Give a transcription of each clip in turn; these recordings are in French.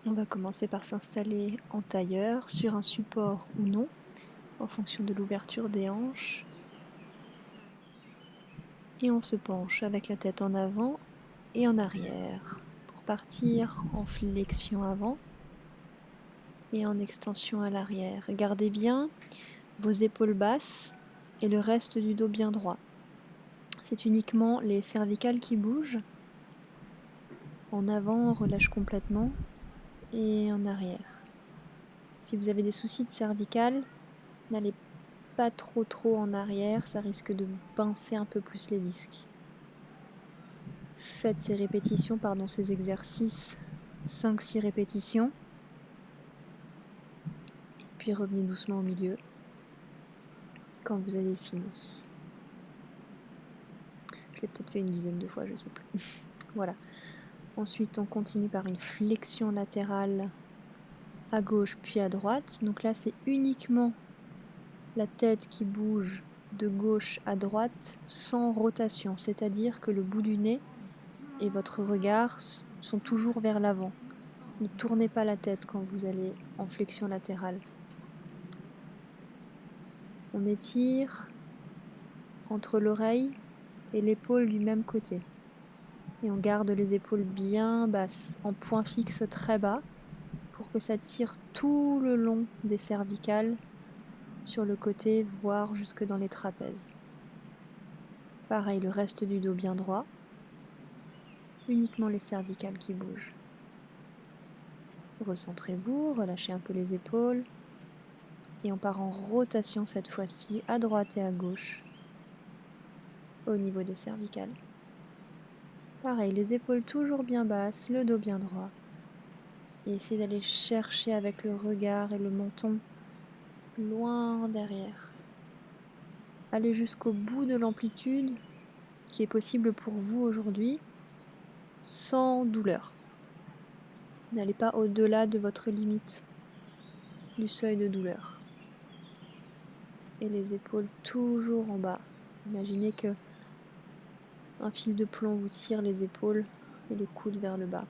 On va commencer par s'installer en tailleur sur un support ou non, en fonction de l'ouverture des hanches. Et on se penche avec la tête en avant et en arrière pour partir en flexion avant et en extension à l'arrière. Gardez bien vos épaules basses et le reste du dos bien droit. C'est uniquement les cervicales qui bougent. En avant, on relâche complètement et en arrière. Si vous avez des soucis de cervicales, n'allez pas trop en arrière, ça risque de vous pincer un peu plus les disques. Faites ces exercices 5-6 répétitions. Et puis revenez doucement au milieu quand vous avez fini. Je l'ai peut-être fait une dizaine de fois, je ne sais plus. Voilà. Ensuite, on continue par une flexion latérale à gauche puis à droite. Donc là, c'est uniquement la tête qui bouge de gauche à droite sans rotation, c'est-à-dire que le bout du nez et votre regard sont toujours vers l'avant. Ne tournez pas la tête quand vous allez en flexion latérale. On étire entre l'oreille et l'épaule du même côté. Et on garde les épaules bien basses, en point fixe très bas, pour que ça tire tout le long des cervicales sur le côté, voire jusque dans les trapèzes. Pareil, le reste du dos bien droit, uniquement les cervicales qui bougent. Recentrez-vous, relâchez un peu les épaules. Et on part en rotation cette fois-ci, à droite et à gauche, au niveau des cervicales. Pareil, les épaules toujours bien basses, le dos bien droit. Et essayez d'aller chercher avec le regard et le menton loin derrière. Allez jusqu'au bout de l'amplitude qui est possible pour vous aujourd'hui, sans douleur. N'allez pas au-delà de votre limite du seuil de douleur. Et les épaules toujours en bas. Imaginez que un fil de plomb vous tire les épaules et les coudes vers le bas.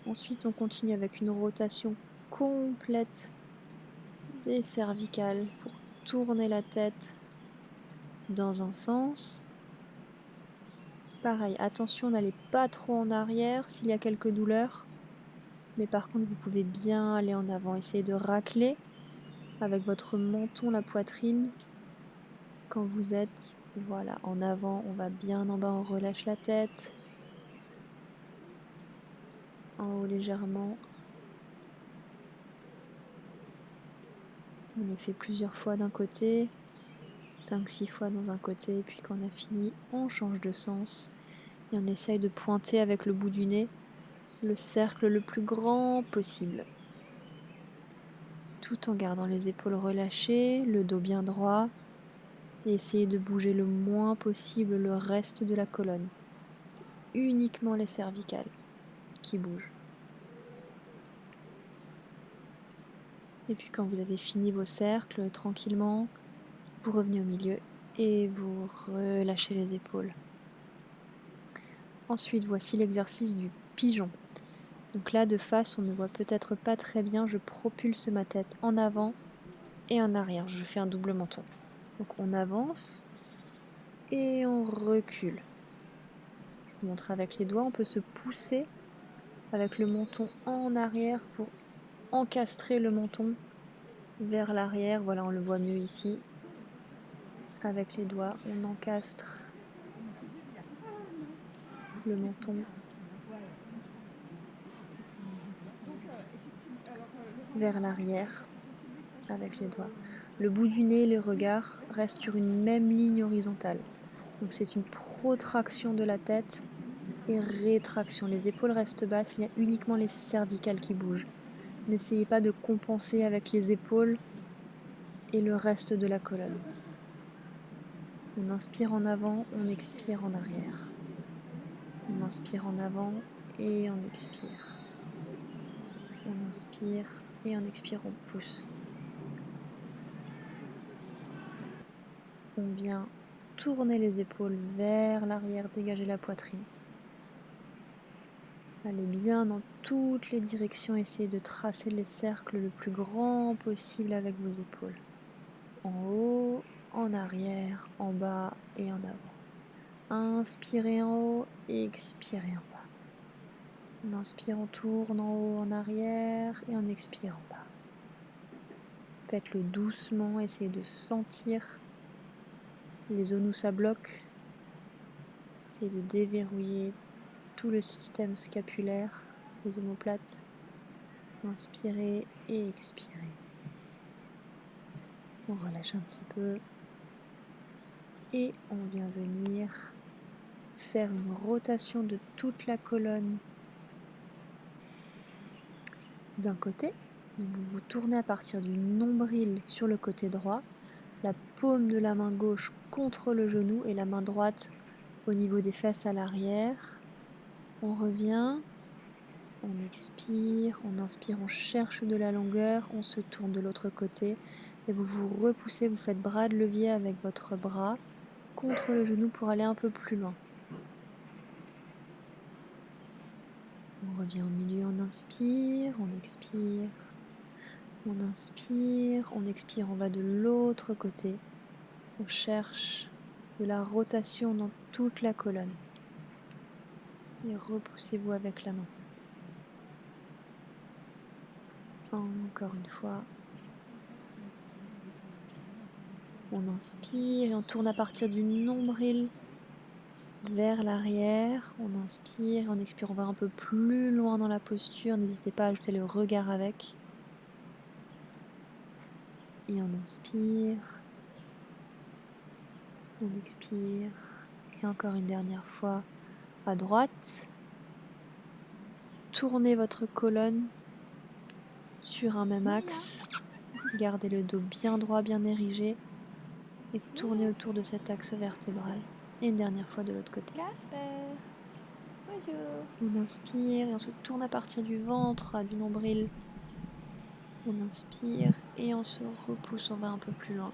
Ensuite, on continue avec une rotation complète des cervicales pour tourner la tête dans un sens. Pareil, attention, n'allez pas trop en arrière s'il y a quelques douleurs. Mais par contre, vous pouvez bien aller en avant. Essayez de racler avec votre menton la poitrine quand vous êtes voilà, en avant. On va bien en bas, on relâche la tête. En haut légèrement. On le fait plusieurs fois d'un côté, 5-6 fois dans un côté, et puis quand on a fini, on change de sens et on essaye de pointer avec le bout du nez le cercle le plus grand possible. Tout en gardant les épaules relâchées, le dos bien droit, et essayez de bouger le moins possible le reste de la colonne. C'est uniquement les cervicales qui bougent. Et puis quand vous avez fini vos cercles, tranquillement, vous revenez au milieu et vous relâchez les épaules. Ensuite, voici l'exercice du pigeon. Donc là, de face, on ne voit peut-être pas très bien, je propulse ma tête en avant et en arrière. Je fais un double menton. Donc on avance et on recule. Je vous montre avec les doigts, on peut se pousser avec le menton en arrière pour encastrer le menton vers l'arrière. Voilà, on le voit mieux ici. Avec les doigts, on encastre le menton vers l'arrière avec les doigts. Le bout du nez et les regards restent sur une même ligne horizontale. Donc c'est une protraction de la tête et rétraction. Les épaules restent basses, il y a uniquement les cervicales qui bougent. N'essayez pas de compenser avec les épaules et le reste de la colonne. On inspire en avant, on expire en arrière. On inspire en avant et on expire. On inspire et on expire, on pousse. On vient tourner les épaules vers l'arrière, dégager la poitrine. Allez bien dans toutes les directions, essayez de tracer les cercles le plus grand possible avec vos épaules. En haut, en arrière, en bas et en avant. Inspirez en haut, expirez en bas. On inspire, on tourne en haut, en arrière et on expire en bas. Faites-le doucement, essayez de sentir les zones où ça bloque. Essayez de déverrouiller tout le système scapulaire, les omoplates. Inspirez et expirez. On relâche un petit peu. Et on vient venir faire une rotation de toute la colonne d'un côté. Donc vous vous tournez à partir du nombril sur le côté droit, la paume de la main gauche contre le genou et la main droite au niveau des fesses à l'arrière. On revient, on expire, on inspire, on cherche de la longueur, on se tourne de l'autre côté et vous vous repoussez, vous faites bras de levier avec votre bras contre le genou pour aller un peu plus loin. On revient au milieu, on inspire, on expire, on inspire, on expire, on va de l'autre côté. On cherche de la rotation dans toute la colonne. Et repoussez-vous avec la main. Encore une fois. On inspire et on tourne à partir du nombril vers l'arrière. On inspire et on expire. On va un peu plus loin dans la posture. N'hésitez pas à ajouter le regard avec. Et on inspire. On expire. Et encore une dernière fois à droite. Tournez votre colonne sur un même axe. Gardez le dos bien droit, bien érigé. Et tournez autour de cet axe vertébral. Et une dernière fois de l'autre côté. On inspire et on se tourne à partir du ventre, du nombril. On inspire et on se repousse, on va un peu plus loin.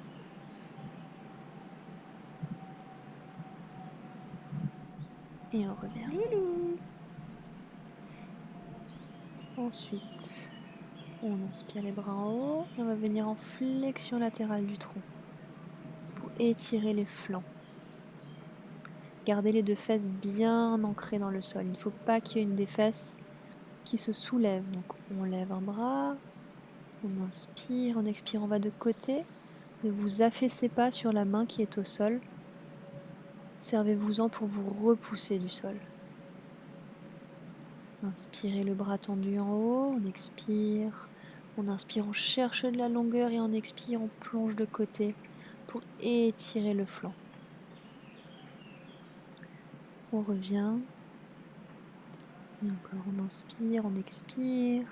Et on revient. Ensuite, on inspire les bras en haut et on va venir en flexion latérale du tronc pour étirer les flancs. Gardez les deux fesses bien ancrées dans le sol. Il ne faut pas qu'il y ait une des fesses qui se soulève. Donc on lève un bras, on inspire, on expire, on va de côté. Ne vous affaissez pas sur la main qui est au sol. Servez-vous-en pour vous repousser du sol. Inspirez le bras tendu en haut, on expire. On inspire, on cherche de la longueur et on expire, on plonge de côté pour étirer le flanc. On revient. Et encore, on inspire, on expire.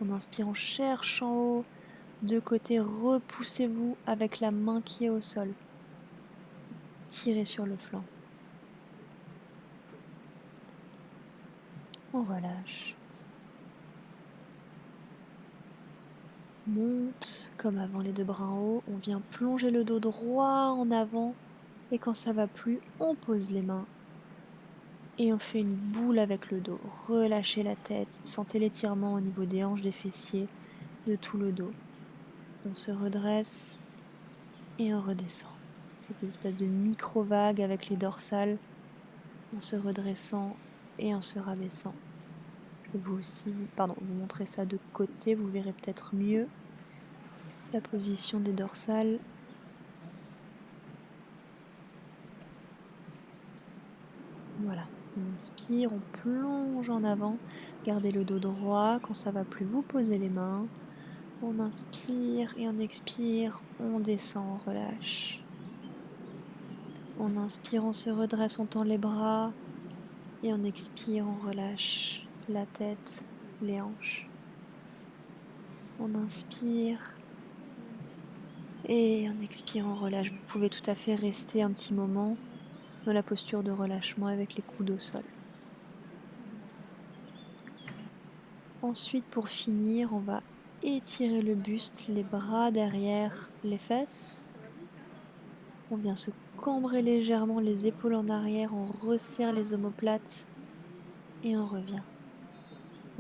On inspire, on cherche en haut. De côté, repoussez-vous avec la main qui est au sol. Tirez sur le flanc. On relâche. Monte comme avant les deux bras en haut. On vient plonger le dos droit en avant. Et quand ça va plus, on pose les mains. Et on fait une boule avec le dos. Relâchez la tête. Sentez l'étirement au niveau des hanches, des fessiers, de tout le dos. On se redresse et on redescend. On fait des espèces de micro-vagues avec les dorsales en se redressant et en se rabaissant. Je vais vous aussi vous montrer ça de côté, vous verrez peut-être mieux la position des dorsales. Voilà, on inspire, on plonge en avant, gardez le dos droit, quand ça va plus, vous posez les mains. On inspire et on expire, on descend, on relâche. On inspire, on se redresse, on tend les bras. Et on expire, on relâche la tête, les hanches. On inspire. Et on expire, on relâche. Vous pouvez tout à fait rester un petit moment dans la posture de relâchement avec les coudes au sol. Ensuite, pour finir, on va étirer le buste, les bras derrière les fesses. On vient se cambrer légèrement les épaules en arrière, on resserre les omoplates et on revient.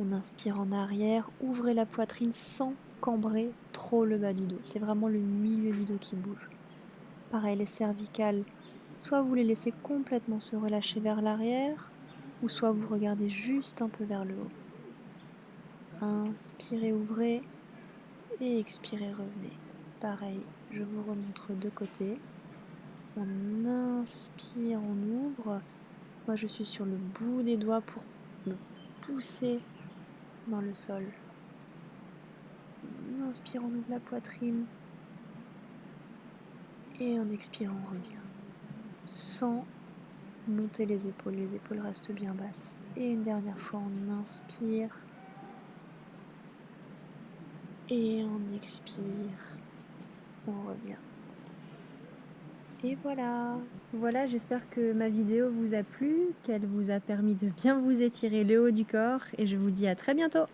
On inspire en arrière, ouvrez la poitrine sans cambrer trop le bas du dos. C'est vraiment le milieu du dos qui bouge. Pareil, les cervicales, soit vous les laissez complètement se relâcher vers l'arrière, ou soit vous regardez juste un peu vers le haut. Inspirez, ouvrez, et expirez, revenez. Pareil, je vous remontre de côté. On inspire, on ouvre. Moi, je suis sur le bout des doigts pour me pousser dans le sol. On inspire, on ouvre la poitrine. Et en expirant, on revient. Sans monter les épaules restent bien basses. Et une dernière fois, on inspire. Et on expire. On revient. Et voilà. Voilà, j'espère que ma vidéo vous a plu, qu'elle vous a permis de bien vous étirer le haut du corps. Et je vous dis à très bientôt.